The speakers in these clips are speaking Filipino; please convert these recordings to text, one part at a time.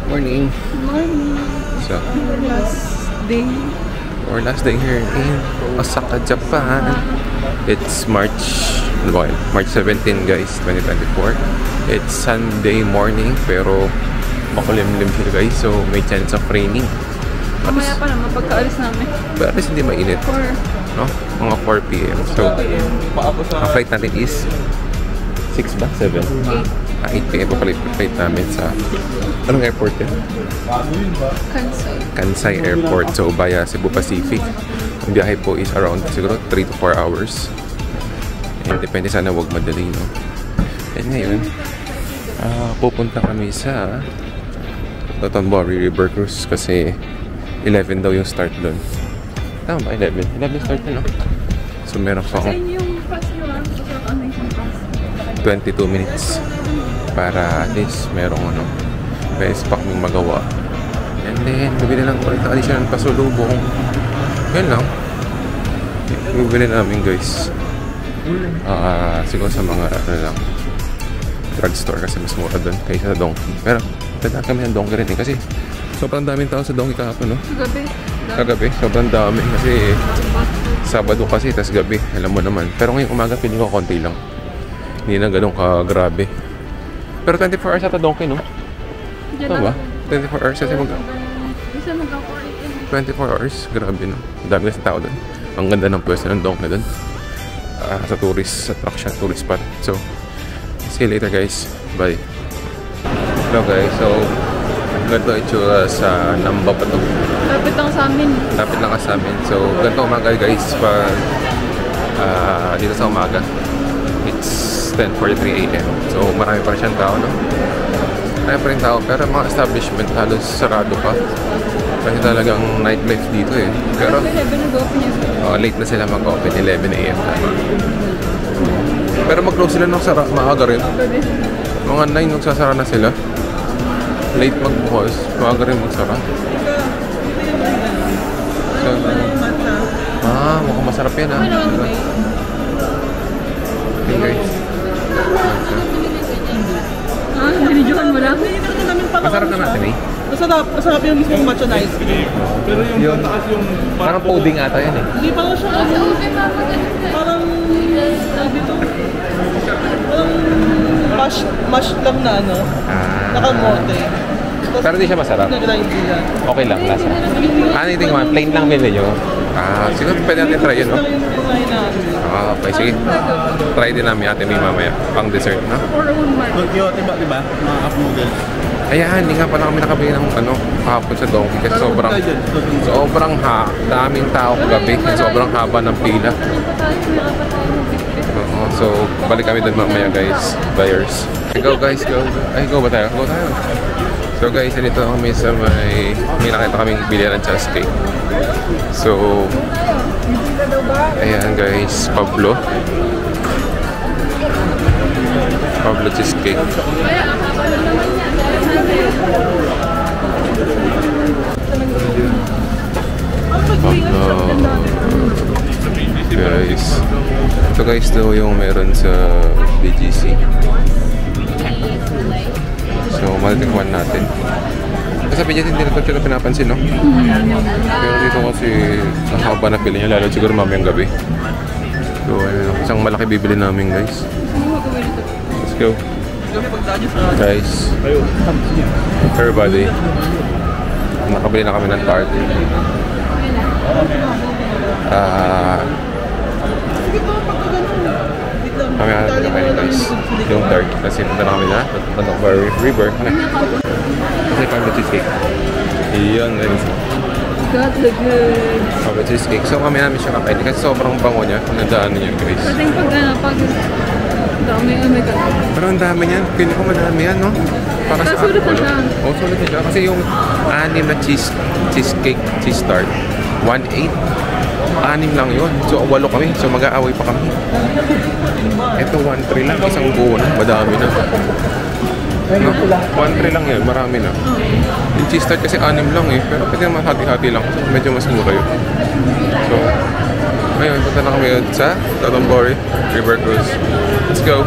Morning. Morning. So, Our last day here in Osaka, Japan. It's March 17 guys, 2024. It's Sunday morning pero makulimlim siya guys, so may chance of raining. Mamaya pa naman pagkaalis namin. But at least hindi mainit. No? Mga 4 p.m. So, ang flight natin is 6 ba? 7? 8 p.m. pa pala yung flight namin sa anong airport yan? Kansai Airport. So, via Cebu Pacific. Ang biyahe po is around siguro 3 to 4 hours. And depende sana wag madali, no? And ngayon, pupunta kami sa Dotonbori River Cruise kasi 11 daw yung start doon. Tama ba? 11? 11 start na, no? So, meron pa akong 22 minutes para at least merong best pa kaming magawa. And then, bibili lang ulit ang additional pasulubong. Yan lang. Bibili namin guys. Siguro sa mga drugstore kasi mas mura doon kaysa sa Donkey. Pero, tanda kami ng Donkey rin kasi sobrang daming tao sa Donkey kahapon, no? Kagabi, sobrang dami kasi Sabado kasi, tas gabi, alam mo naman. Pero ngayong umaga, piling ko konti lang. Hindi na ganun ka-grabe. Pero 24 hours ata Donkey, no? Tama ba? 24 hours kasi 24 hours, grabe, no? Ang dami kasi tao doon. Ang ganda ng pwesto ng Donkey doon. Sa tourist attraction, tourist spot. So, see you later guys. Bye. Hello guys, so ganito itsura sa Namba pa to. Lapit lang sa amin. Lapit lang sa amin. So, ganito umaga guys pag dito sa umaga. It's 10:43 AM. So, marami pa rin siyang tao, no? Marami pa rin tao. Pero mga establishment halos sarado pa. Kasi talagang nightlife dito eh. Pero, 11 nag-open yun. late na sila mag-open. 11 AM. Tama. Pero mag-close sila ng maaga rin. Mga 9 nagsasara na sila. Late magbukas. Maaga rin magsara. So, mukhang masarap yan ha. Okay guys. Binidyokan mo lang? Masarap na natin eh. Masarap yung mismong matcha na ice cream. Pero yung mataas yung... Parang pudding ata yan eh. Hindi pa siya parang... dito. Parang mash lang na nakamote. Pero hindi siya masarap. Okay lang, lasa. Ano yung mga plain lang bilhin nyo? Siguro pwede natin try yun, no? Okay, sige. Try din namin ate may mamaya. Pang dessert, no? Yung diba? Mga cup noodles. Ayan, hindi nga pala kami nakabili ng kahapon sa Donkey kasi sobrang daming tao kagabi. Sobrang haba ng pila. So, balik kami doon mamaya guys. Buyers. Go guys, go. Ay, go ba tayo? Go tayo. So guys, dito kami sa may nakita kaming bilihan ng cheesecake. So, ayan guys, Pablo cheesecake. Guys, ito guys daw yung meron sa BGC. So, matitikman natin. Kasi sa BGC hindi na ito pinapansin, no? Pero dito kasi ang haba na pili niya, lalo siguro mamayang gabi. So, isang malaki bibili namin guys. Let's go. Guys, everybody, nakabili na kami ng tart. Kami natin na kayo guys yung tart kasi punta na kami na Dotonbori River. Kasi Pablo cheesecake. Iyon guys. Got the good. Pablo cheesecake. So kami namin siya kapain kasi sobrang bango niya. Nandaan niya guys. Pwedeng pag dami pero ang dami niyan. Pili ko madami yan, no? Para sa sulit na siya. Sulit na siya. Kasi yung 6 na cheesecake, cheese tart 1.8. 6 lang yun. So 8 kami. So mag-aaway pa kami. Ito 1.3 lang. Isang buo na. Madami na. No? 1.3 lang yun. Marami na. Yung cheese tart kasi 6 lang eh. Pero pwede naman hati-hati lang. Medyo mas mura yun. So, ngayon, punta na kami sa Dotonbori River Cruise. Let's go!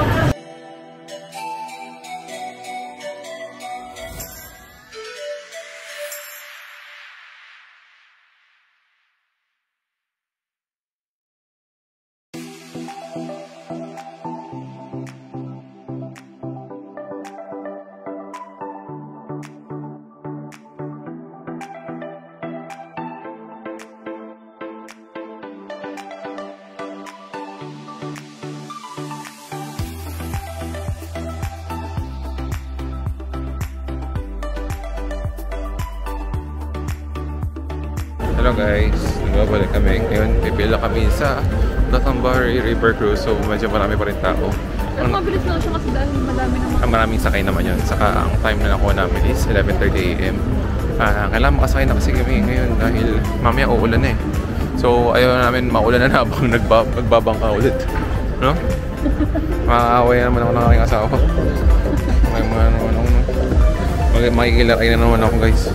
Hello guys, nagbabalik kami. Ngayon, pipila kami sa Dotonbori River Cruise. So medyo marami pa rin tao. Pero mabilis lang siya kasi dahil madami naman. Maraming sakay naman yun. Saka ang time na nakuha namin is 11:30 AM. Kailangan makasakay na kasi kami ngayon dahil mamaya uulan eh. So ayaw namin maulan na habang nagbabangka ulit. No? Makakaway naman ako ng aking asawa. Makikilaray na naman ako guys.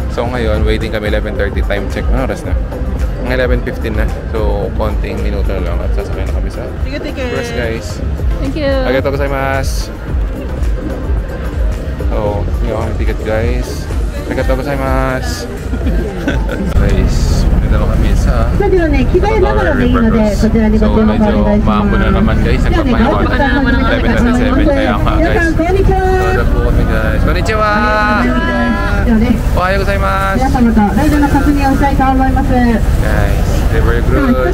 So ngayon, waiting kami 11:30, time check. Ano oras na? Ang 11:15 na. So konting minuto na lang at sasakay na kami sa cruise guys. Thank you. Arigatou gozaimasu. So, yung ticket guys. Arigatou gozaimasu. Guys, dito na kami sa Dotonbori River Cruise. So medyo maambo na naman guys. Nagpapayawan na 11:27 kaya nga guys. Tada po kami guys. Konnichiwa! Ohayou gozaimasu. Guys, River Cruise.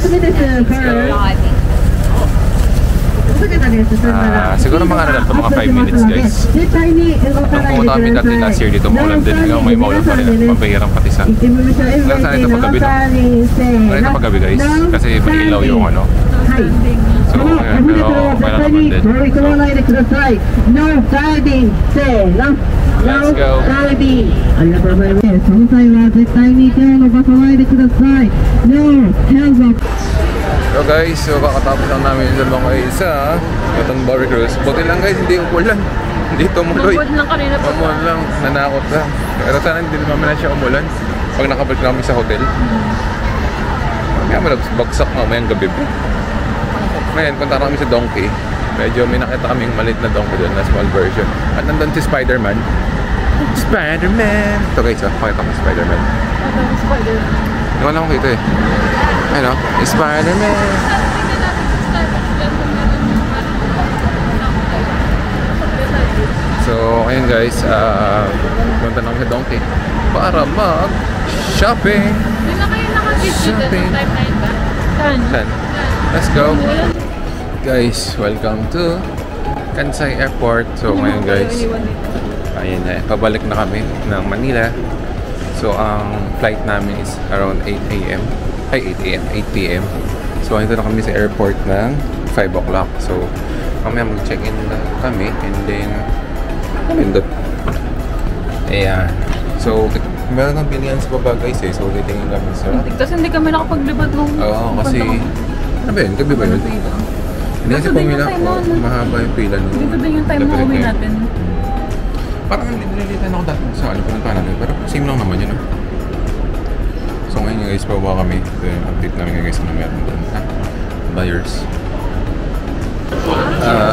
Siguro mga ano lang ito, mga 5 minutes guys. Nung pumunta kami dati last year dito, maulan din. Hanggang may maulan pa rin. Mabahirang patisan. Hanggang saan ito paggabi no? Saan ito paggabi guys? Kasi may ilaw yung ano. So, ayan, pero okay lang naman din. Let's go! So guys, so kakatapos lang namin sa mga isa Dotonbori Cruise. Buti lang guys, hindi umulan. Hindi tumuloy. Nabod lang kanina pa. Umulan lang, nanakot lang. Pero sana hindi naman na siya umulan pag nakabalik namin sa hotel. Kaya malagbagsak mamayang gabi. Ngayon, punta kami sa Donkey. Medyo may nakita kaming maliit na donkey doon na small version. At nandun si Spider-Man. Spider-Man! Ito guys, pakita ko Spider-Man. Spider-Man. Hindi ko lang kita eh. Ayun o, Spider-Man! So, ayun guys, punta na kami sa Donkey para mag-shopping! Hindi na kayo nakakit dito ng time na yun ba? Saan? Let's go! Guys, welcome to Kansai Airport. So ngayon guys, ayun na, pabalik na kami ng Manila. So ang flight namin is around 8 AM. Ay, 8 AM, 8 PM. So ito na kami sa airport ng 5 o'clock. So mamaya mag-check-in na kami and then pindot. Ayan. So meron ng pilihan sa baba guys eh. So titingin kami sa... Kasi hindi kami nakapaglibad nung... Oo, kasi... Ano ba yun? Gabi ba yun? Hindi kasi pumila ko, mahaba yung pila nung... Dito din yung time na uwi natin. Parang nililitan ako dati sa ano pinunta natin, pero same lang naman yun. So ngayon guys, pababa kami. Ito yung update namin guys na meron doon. Buyers.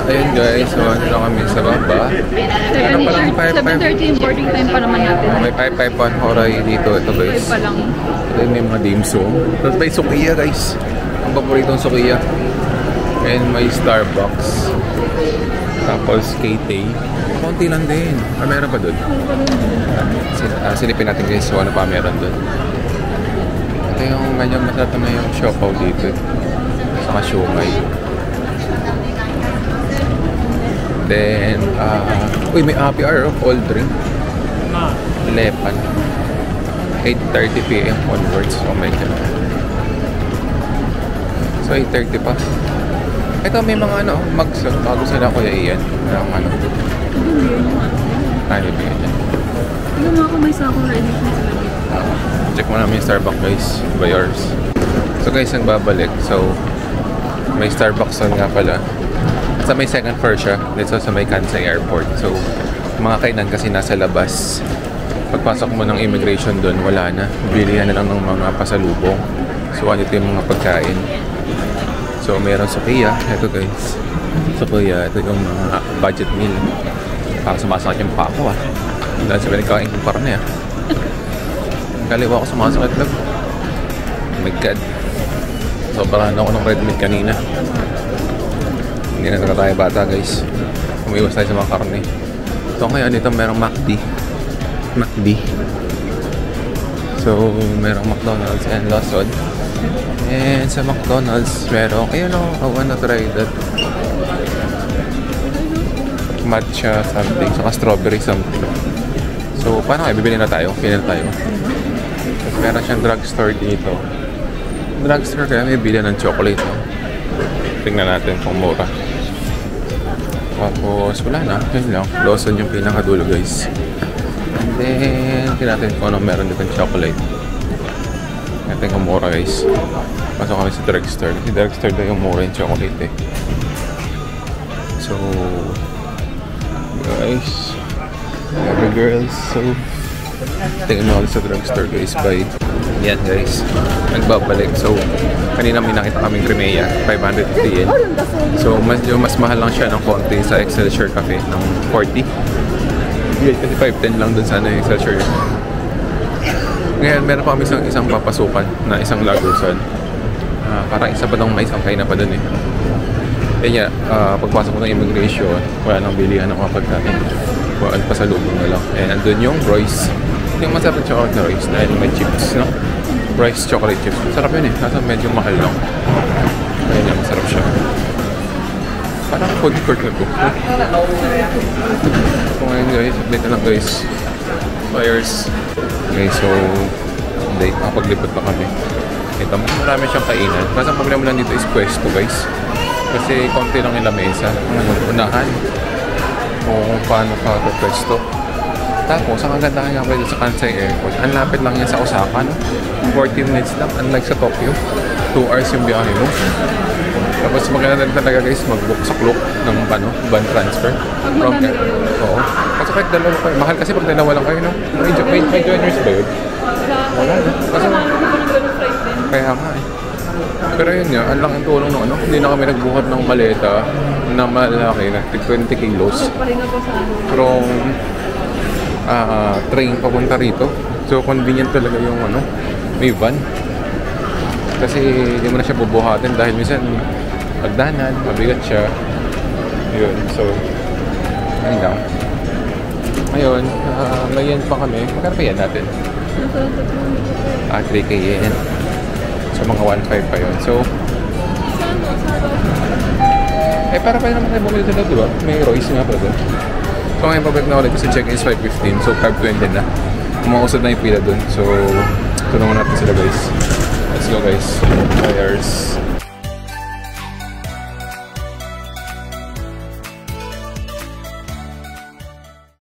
Ayun guys, so ano lang kami sa baba. 7:30 boarding time pa naman natin. May 551 Horay dito. Ito guys. Pa lang. Ito may mga dim sum. Tapos may Sukiya guys. Ang paboritong Sukiya. And may Starbucks. Tapos KT. Konti lang din. Meron pa doon. Silipin natin guys. So ano pa meron doon. Ito yung medyo masarap na yung siopaw dito. Saka siomay. Then, uy may happy hour of all drink. Lepan. 8:30 PM onwards. Oh my God. So 8:30 pa. Ito may mga ano, mags. Bago sila Kuya Ian. Ang ano. Ano ba yan? Tignan mo ako may sakong edition sila dito. Check mo namin yung Starbucks guys. Buyers. So guys, nagbabalik. So, may Starbucks doon nga pala. Sa may second floor siya. Dito sa may Kansai Airport. So, mga kainan kasi nasa labas. Pagpasok mo ng immigration doon, wala na. Bilihan na lang ng mga pasalubong. So, ano ito yung mga pagkain. So, meron Sukiya. Ito guys. Sukiya. Ito yung mga budget meal. Parang sumasakit yung pako Dahil sa pinagkain kong karne Kaliwa ako sumasakit lang. Oh my God. Sobrahan ako ng red meat kanina. Hindi na tayo bata guys. Umiwas tayo sa mga karne. So ngayon ito merong McD. So merong McDonald's and Lawson. And sa McDonald's merong, ayun o, I wanna try that matcha something, saka strawberry something. So paano kayo? Bibili na tayo? Pili na tayo. Tapos meron siyang drugstore dito. Drugstore kaya may bila ng chocolate. No? Tingnan natin kung mura. Tapos wala na. Yun lang. Lawson yung pinakadulo guys. And then, tingnan natin kung ano meron dito ng chocolate. Natin kung mura guys. Pasok kami sa drugstore. Kasi drugstore daw yung mura yung chocolate eh. So, guys. Every girls. So, tingnan mo sa drugstore guys. Bye. Yan guys. Nagbabalik. So, kanina may nakita kaming Crimea. 550 yen. So, mas mahal lang siya ng konti sa Excelsior Cafe ng 40. Kasi 510 lang dun sa Excelsior. Ngayon, meron pa kami isang papasukan na isang lagusan. Parang isa pa daw may isang kain na pa dun eh. Kaya pagpasok ko ng immigration, wala nang bilihan ng mga pagkain. Wala pasalubong na lang. And andun yung Royce. Yung masarap chocolate na Royce dahil may chips, no? Royce chocolate chips. Masarap yun eh. Nasa medyo mahal lang. Kaya niya, masarap siya. Parang food court na po. So ngayon guys, update na lang guys. Fires. Okay, so update. Nakapaglipot pa kami. Ito, marami siyang kainan. Kasi ang problema lang dito is pwesto guys. Kasi konti lang yung lamesa. Unahan. Kung paano ka pwesto. Tapos, ang kagandahan nga pala sa Kansai Airport, ang lapit lang yan sa Osaka, no? 40 minutes lang, unlike sa Tokyo. 2 hours yung biyahe mo. Tapos maganda talaga guys, mag-book sa Klook ng van transfer. Pag madami kayo. Oo. Kasi kahit dalawa kayo, mahal kasi pag dalawa lang kayo, no? May joiners ba yun? Wala, no? Kasi, kaya nga eh. Pero yun nga, ang laking tulong ng ano, hindi na kami nagbuhat ng maleta na malaki na 20 kilos. Pahinga po sa ano. From train papunta rito. So convenient talaga yung ano, may van. Kasi hindi mo na siya bubuhatin dahil minsan pagdanan, mabigat siya. Yun, so ayun lang. Ngayon, may yen pa kami. Magkano pa yan natin? 3K yen. So mga 1.5 pa yun. So para pa naman tayo bumili sila, diba? May Royce nga pa doon. So ngayon pabalik na ulit kasi check-in is 5:15. So 5:20 na. Umausad na yung pila doon. So tulungan natin sila guys. Let's go guys. Fires.